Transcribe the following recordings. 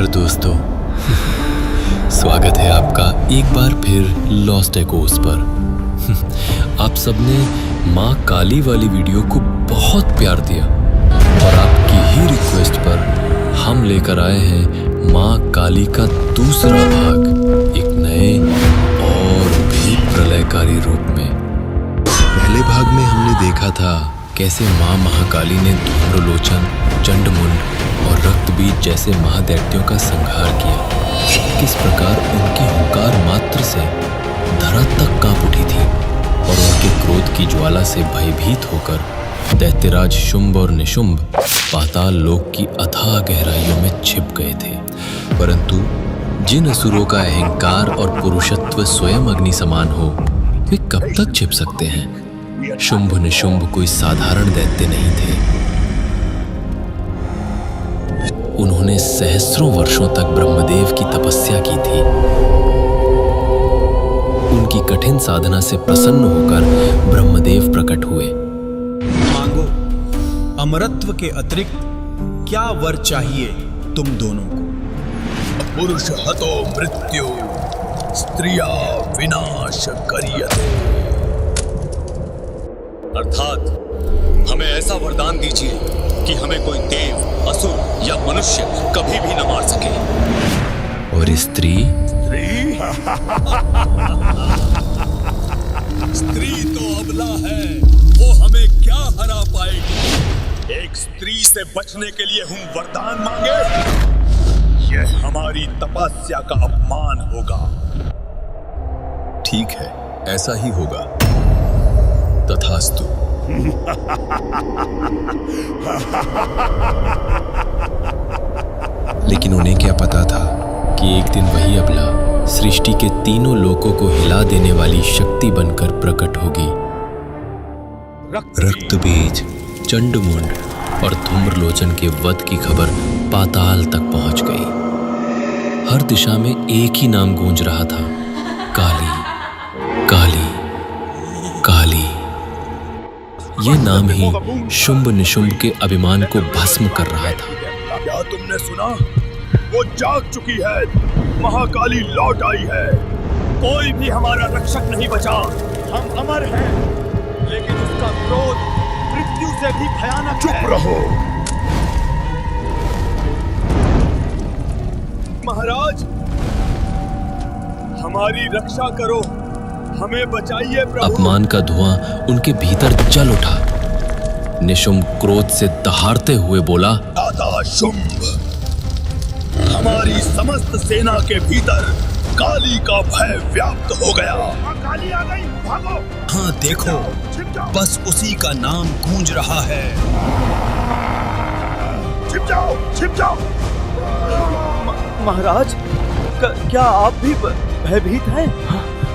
नमस्कार दोस्तों। स्वागत है आपका एक बार फिर लॉस्ट एकोस पर। आप सबने माँ काली वाली वीडियो को बहुत प्यार दिया और आपकी ही रिक्वेस्ट पर हम लेकर आए हैं माँ काली का दूसरा भाग एक नए और भी प्रलयकारी रूप में। पहले भाग में हमने देखा था कैसे माँ महाकाली ने धूम्रलोचन, चंडमुंड और रक्तबीज जैसे महादैत्यों का संहार किया। किस प्रकार उनकी हुंकार मात्र से धरा तक कांप उठी थी और उनके क्रोध की ज्वाला से भयभीत होकर दैत्यराज शुंभ और निशुंभ पाताल लोक की अथाह गहराइयों में छिप गए थे। परंतु जिन असुरों का अहंकार और पुरुषत्व स्वयं अग्नि समान हो, वे कब तक छिप सकते हैं? शुंभ निशुंभ कोई साधारण दैत्य नहीं थे। उन्होंने सहस्रों वर्षों तक ब्रह्मदेव की तपस्या की थी। उनकी कठिन साधना से प्रसन्न होकर ब्रह्मदेव प्रकट हुए। मांगो, अमरत्व के अतिरिक्त क्या वर चाहिए तुम दोनों को? पुरुष हतो मृत्यु, स्त्रिया विनाश करियते। अर्थात हमें ऐसा वरदान दीजिए कि हमें कोई देव, असुर या मनुष्य कभी भी न मार सके। और स्त्री स्त्री तो अबला है, वो हमें क्या हरा पाएगी? एक स्त्री से बचने के लिए हम वरदान मांगे? यह हमारी तपस्या का अपमान होगा। ठीक है, ऐसा ही होगा। तथास्तु। लेकिन उन्हें क्या पता था कि एक दिन वही अबला सृष्टि के तीनों लोकों को हिला देने वाली शक्ति बनकर प्रकट होगी। रक्तबीज, चंडमुंड और धूम्रलोचन के वध की खबर पाताल तक पहुंच गई। हर दिशा में एक ही नाम गूंज रहा था, काली, काली, काली। ये नाम ही शुंभ निशुंभ के अभिमान को भस्म कर रहा था। क्या तुमने सुना? वो जाग चुकी है, महाकाली लौट आई है। कोई भी हमारा रक्षक नहीं बचा। हम अमर हैं, लेकिन उसका क्रोध मृत्यु से भी भयानक है। चुप रहो महाराज, हमारी रक्षा करो, हमें बचाइए प्रभु। अपमान का धुआं उनके भीतर जल उठा। निशुंभ क्रोध से दहाड़ते हुए बोला, दादा शुंभ, हमारी समस्त सेना के भीतर काली का भय व्याप्त हो गया। काली आ गई, भागो। हाँ देखो, बस उसी का नाम गूंज रहा है। छिप जाओ, छिप जाओ। महाराज, क्या आप भी भयभीत हैं?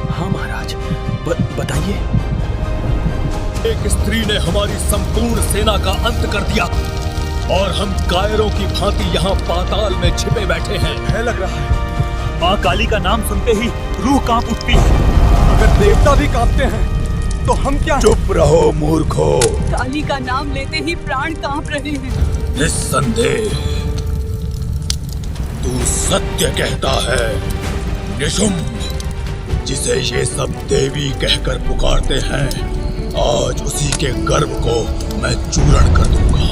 हाँ महाराज, बताइए। एक स्त्री ने हमारी संपूर्ण सेना का अंत कर दिया और हम कायरों की भांति यहाँ पाताल में छिपे बैठे हैं। भय लग रहा है। माँ काली का नाम सुनते ही रूह कांप उठती है। अगर देवता भी कांपते हैं तो हम क्या? चुप रहो मूर्खो। काली का नाम लेते ही प्राण कांप रहे हैं। निस्संदेह तू सत्य कहता है निशुंभ, जिसे ये सब देवी कहकर पुकारते हैं। आज उसी के गर्भ को मैं चूर्ण कर दूंगा।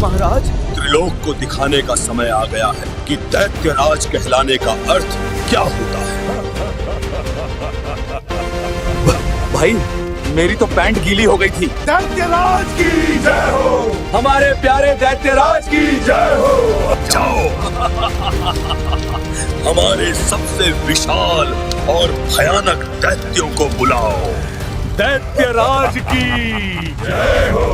महाराज, त्रिलोक को दिखाने का समय आ गया है कि दैत्यराज कहलाने का अर्थ क्या होता है। भाई, मेरी तो पैंट गीली हो गई थी। दैत्यराज की जय हो, हमारे प्यारे दैत्यराज की जय हो। जाओ हमारे सबसे विशाल और भयानक दैत्यों को बुलाओ। दैत्यराज की जय हो।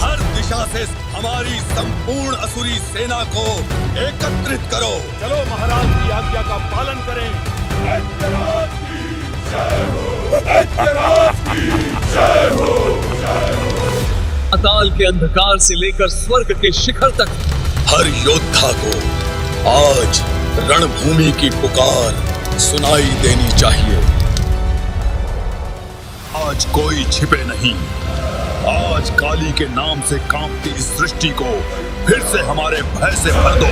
हर दिशा से हमारी संपूर्ण असुरी सेना को एकत्रित करो। चलो महाराज की आज्ञा का पालन करें। दैत्यराज की जय हो, दैत्यराज की जय हो, जय हो। पाताल के अंधकार से लेकर स्वर्ग के शिखर तक हर योद्धा को आज रणभूमि की पुकार सुनाई देनी चाहिए। आज कोई छिपे नहीं, आज काली के नाम से कांपती इस सृष्टि को फिर से हमारे भय से भर दो।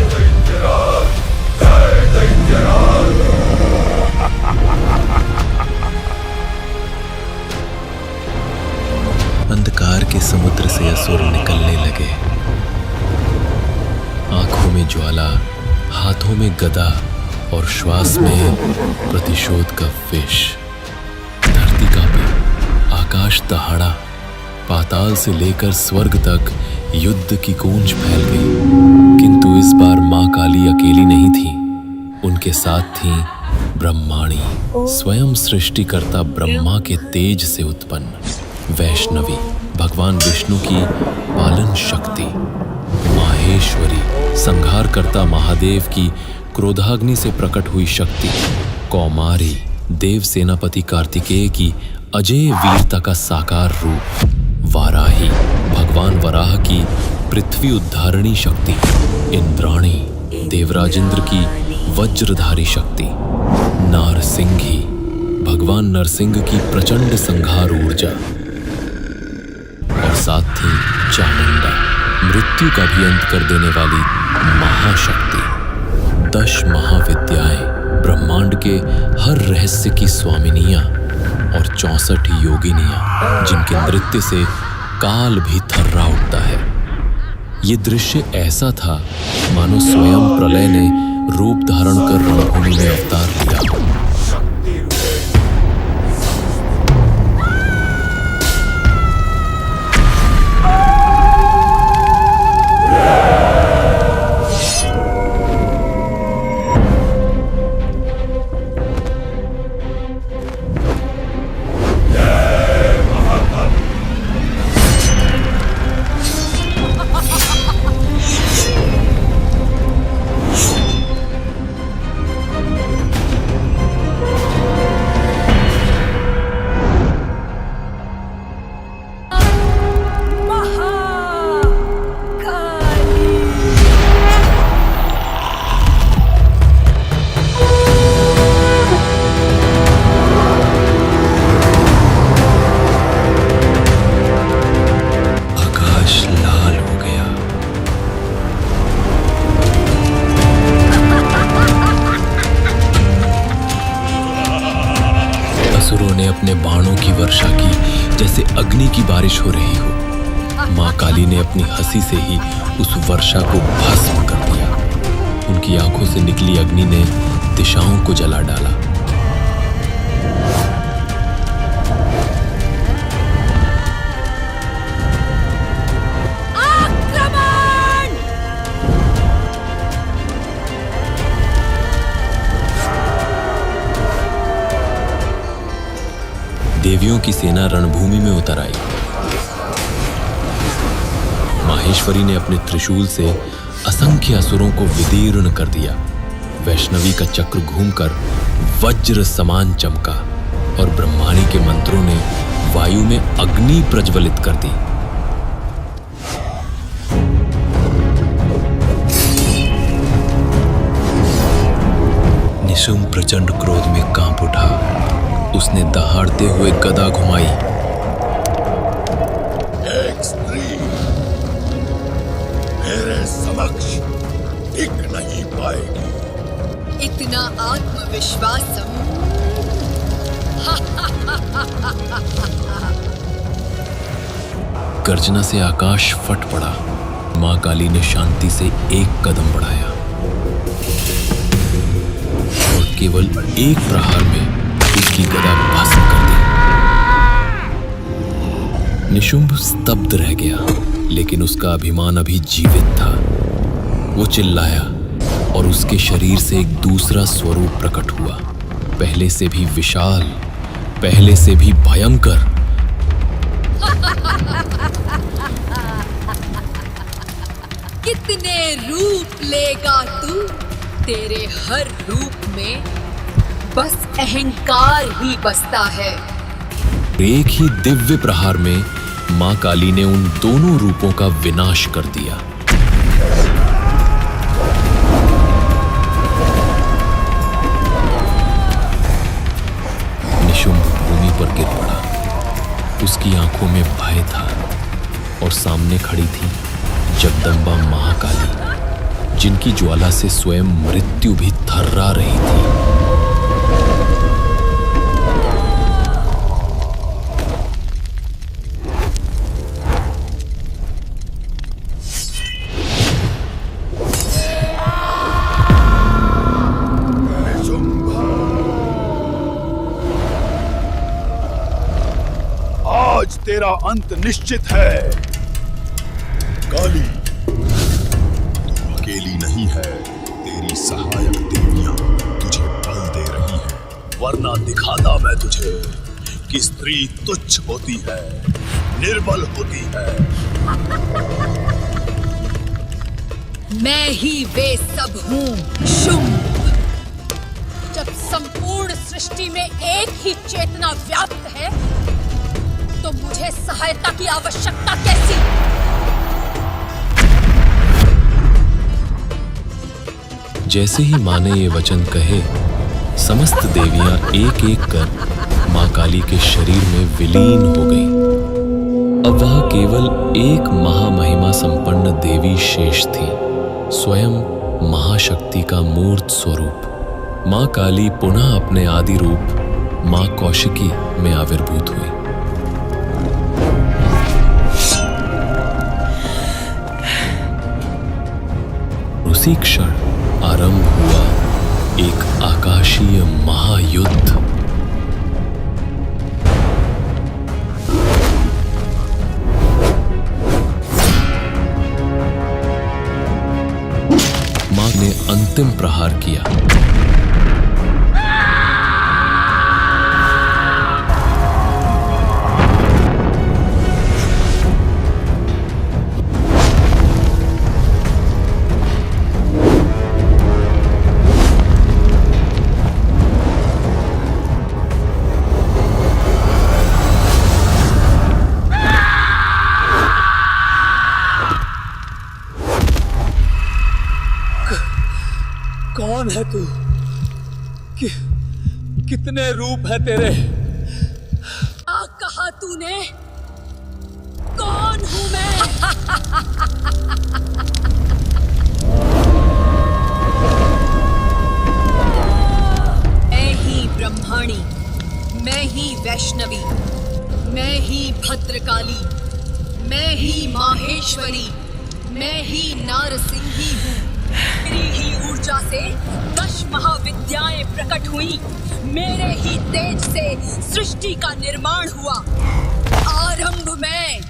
अंधकार के समुद्र से असुर निकलने लगे। आंखों में ज्वाला, हाथों में गदा और श्वास में प्रतिशोध का विष। धरती कांपी, आकाश दहाड़ा, पाताल से लेकर स्वर्ग तक युद्ध की गूंज फैल गई। किंतु इस बार मां काली अकेली नहीं थी, उनके साथ थी ब्रह्माणी, स्वयं सृष्टिकर्ता ब्रह्मा के तेज से उत्पन्न वैष्णवी, भगवान विष्णु की पालन शक्ति, माहेश्वरी, संहारकर्ता महादेव की क्रोधाग्नि से प्रकट हुई शक्ति, कौमारी, देव सेनापति कार्तिकेय की अजय वीरता का साकार रूप, वाराही, भगवान वराह की पृथ्वी उद्धारणी शक्ति, इंद्राणी, देवराजेंद्र की वज्रधारी शक्ति, नारसिंही, भगवान नरसिंह की प्रचंड संहार ऊर्जा, और साथ थी चामुंडा, मृत्यु का भी अंत कर देने वाली महाशक्ति। 10 महाविद्याएं, ब्रह्मांड के हर रहस्य की स्वामिनियां और 64 योगिनियां, जिनके नृत्य से काल भी थर्रा उठता है। ये दृश्य ऐसा था मानो स्वयं प्रलय ने रूप धारण कर रणभूमि में अवतार लिया। असुरों ने अपने बाणों की वर्षा की जैसे अग्नि की बारिश हो रही हो। मां काली ने अपनी हंसी से ही उस वर्षा को भस्म कर दिया। उनकी आंखों से निकली अग्नि ने दिशाओं को जला डाला। देवियों की सेना रणभूमि में उतर आई। माहेश्वरी ने अपने त्रिशूल से असंख्य असुरों को विदीर्ण कर दिया। वैष्णवी का चक्र घूमकर वज्र समान चमका और ब्रह्माणी के मंत्रों ने वायु में अग्नि प्रज्वलित कर दी। निशुंभ प्रचंड क्रोध में कांप उठा। उसने दहाड़ते हुए गदा घुमाई। एक स्त्री मेरे समक्ष टिक नहीं पाएगी। इतना आत्मविश्वास गर्जना से आकाश फट पड़ा। मां काली ने शांति से एक कदम बढ़ाया और केवल एक प्रहार में उसकी गदा भस्म कर दी। निशुंभ स्तब्ध रह गया, लेकिन उसका अभिमान अभी जीवित था। वो चिल्लाया और उसके शरीर से एक दूसरा स्वरूप प्रकट हुआ, पहले से भी विशाल, पहले से भी भयंकर। कितने रूप लेगा तू? तेरे हर रूप में बस अहंकार ही बसता है। एक ही दिव्य प्रहार में मां काली ने उन दोनों रूपों का विनाश कर दिया। निशुंभ भूमि पर गिर पड़ा। उसकी आंखों में भय था, और सामने खड़ी थी जगदम्बा महाकाली, जिनकी ज्वाला से स्वयं मृत्यु भी थर्रा रही थी। आज तेरा अंत निश्चित है। काली, तू अकेली नहीं है, तेरी सहायक देवियां तुझे बल दे रही हैं, वरना दिखाता मैं तुझे कि स्त्री तुच्छ होती है, निर्बल होती है। मैं ही वे सब हूँ शुंभ। जब संपूर्ण सृष्टि में एक ही चेतना व्याप्त है तो मुझे सहायता की आवश्यकता कैसी? जैसे ही माँ ने ये वचन कहे, समस्त देवियां एक एक कर माँ काली के शरीर में विलीन हो गईं। अब वह केवल एक महामहिमा संपन्न देवी शेष थी, स्वयं महाशक्ति का मूर्त स्वरूप। माँ काली पुनः अपने आदि रूप माँ कौशिकी में आविर्भूत हुई। उसी क्षण आरंभ हुआ एक आकाशीय महायुद्ध। मां ने अंतिम प्रहार किया। कौन है तू? कितने रूप है तेरे? क्या कहा तूने? कौन हूं मैं? मैं ही ब्रह्माणी, मैं ही वैष्णवी, मैं ही भद्रकाली, मैं ही माहेश्वरी, मैं ही नारसिंही हूँ। मेरी ही ऊर्जा से 10 महाविद्याएं प्रकट हुई, मेरे ही तेज से सृष्टि का निर्माण हुआ। आरंभ में,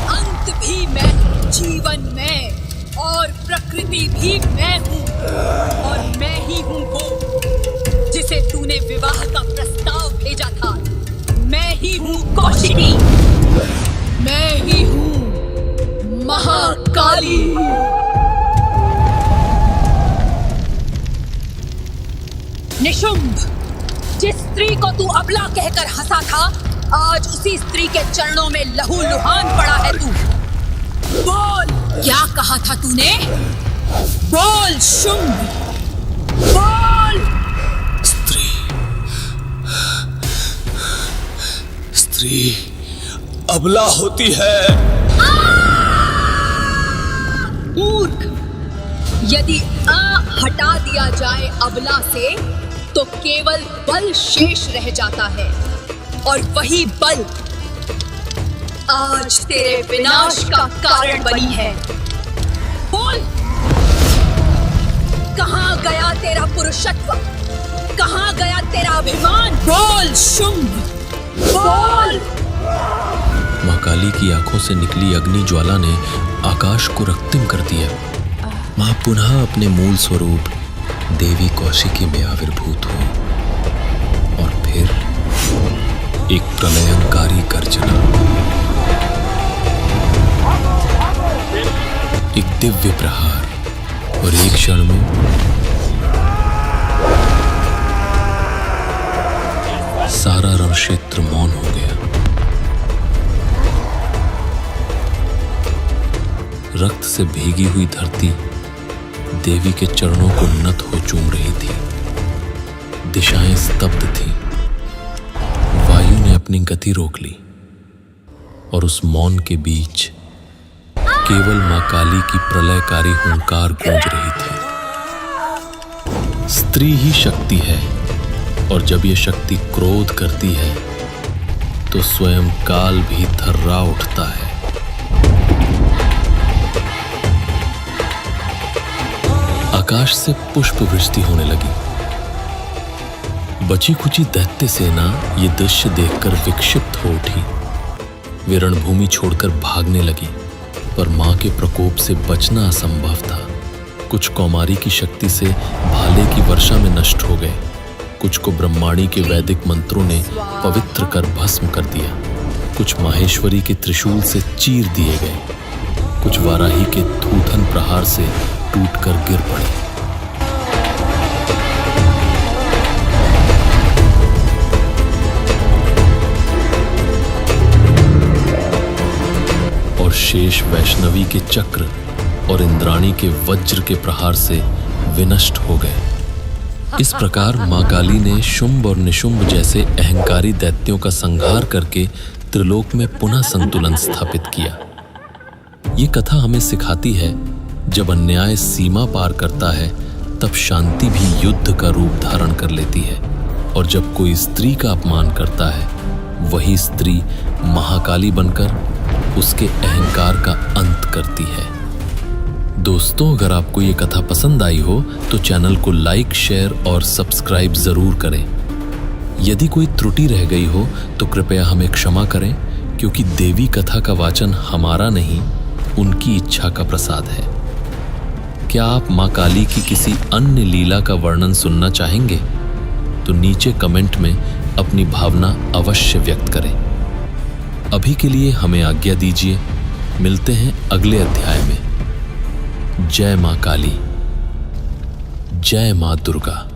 अंत भी मैं, जीवन में और प्रकृति भी मैं हूँ। और मैं ही हूँ वो जिसे तूने विवाह का प्रस्ताव भेजा था। मैं ही हूँ कौशिकी, मैं ही हूँ महाकाली। निशुंभ, जिस स्त्री को तू अबला कहकर हंसा था, आज उसी स्त्री के चरणों में लहू लुहान पड़ा है तू। बोल, क्या कहा था तूने? बोल शुंभ, बोल। स्त्री अबला होती है। मूर्ख, यदि आ हटा दिया जाए अबला से तो केवल बल शेष रह जाता है, और वही बल आज तेरे विनाश का कारण बनी है। बोल, कहां गया तेरा पुरुषत्व? कहां गया तेरा अभिमान? बोल शुंभ, बोल। माँ काली की आंखों से निकली अग्नि ज्वाला ने आकाश को रक्तिम कर दिया। माँ पुनः अपने मूल स्वरूप देवी कौशिकी में आविर्भूत हुई और फिर एक प्रलयंकारी गर्जना, एक दिव्य प्रहार, और एक क्षण में सारा रण क्षेत्र मौन हो गया। रक्त से भीगी हुई धरती देवी के चरणों को नत हो चूम रही थी। दिशाएं स्तब्ध थीं। वायु ने अपनी गति रोक ली और उस मौन के बीच केवल मां काली की प्रलयकारी हुंकार गूंज रही थी। स्त्री ही शक्ति है और जब यह शक्ति क्रोध करती है तो स्वयं काल भी थर्रा उठता है। आकाश से पुष्प वृष्टि होने लगी। बची खुची दैत्य सेना ये दृश्य देखकर विक्षिप्त हो उठी। वे रणभूमि छोड़कर भागने लगी, पर मां के प्रकोप से बचना असंभव था। कुछ कौमारी की शक्ति से भाले की वर्षा में नष्ट हो गए, कुछ को ब्रह्माणी के वैदिक मंत्रों ने पवित्र कर भस्म कर दिया, कुछ माहेश्वरी के त्रिशूल से चीर दिए गए, कुछ वाराही के थूथन प्रहार से टूटकर गिर पड़े। और शेष वैष्णवी के चक्र और इंद्राणी के वज्र के प्रहार से विनष्ट हो गए। इस प्रकार मां काली ने शुंभ और निशुंभ जैसे अहंकारी दैत्यों का संहार करके त्रिलोक में पुनः संतुलन स्थापित किया। ये कथा हमें सिखाती है, जब अन्याय सीमा पार करता है तब शांति भी युद्ध का रूप धारण कर लेती है, और जब कोई स्त्री का अपमान करता है वही स्त्री महाकाली बनकर उसके अहंकार का अंत करती है। दोस्तों, अगर आपको ये कथा पसंद आई हो तो चैनल को लाइक, शेयर और सब्सक्राइब जरूर करें। यदि कोई त्रुटि रह गई हो तो कृपया हमें क्षमा करें, क्योंकि देवी कथा का वाचन हमारा नहीं, उनकी इच्छा का प्रसाद है। क्या आप मां काली की किसी अन्य लीला का वर्णन सुनना चाहेंगे? तो नीचे कमेंट में अपनी भावना अवश्य व्यक्त करें। अभी के लिए हमें आज्ञा दीजिए। मिलते हैं अगले अध्याय में। जय मां काली, जय मां दुर्गा।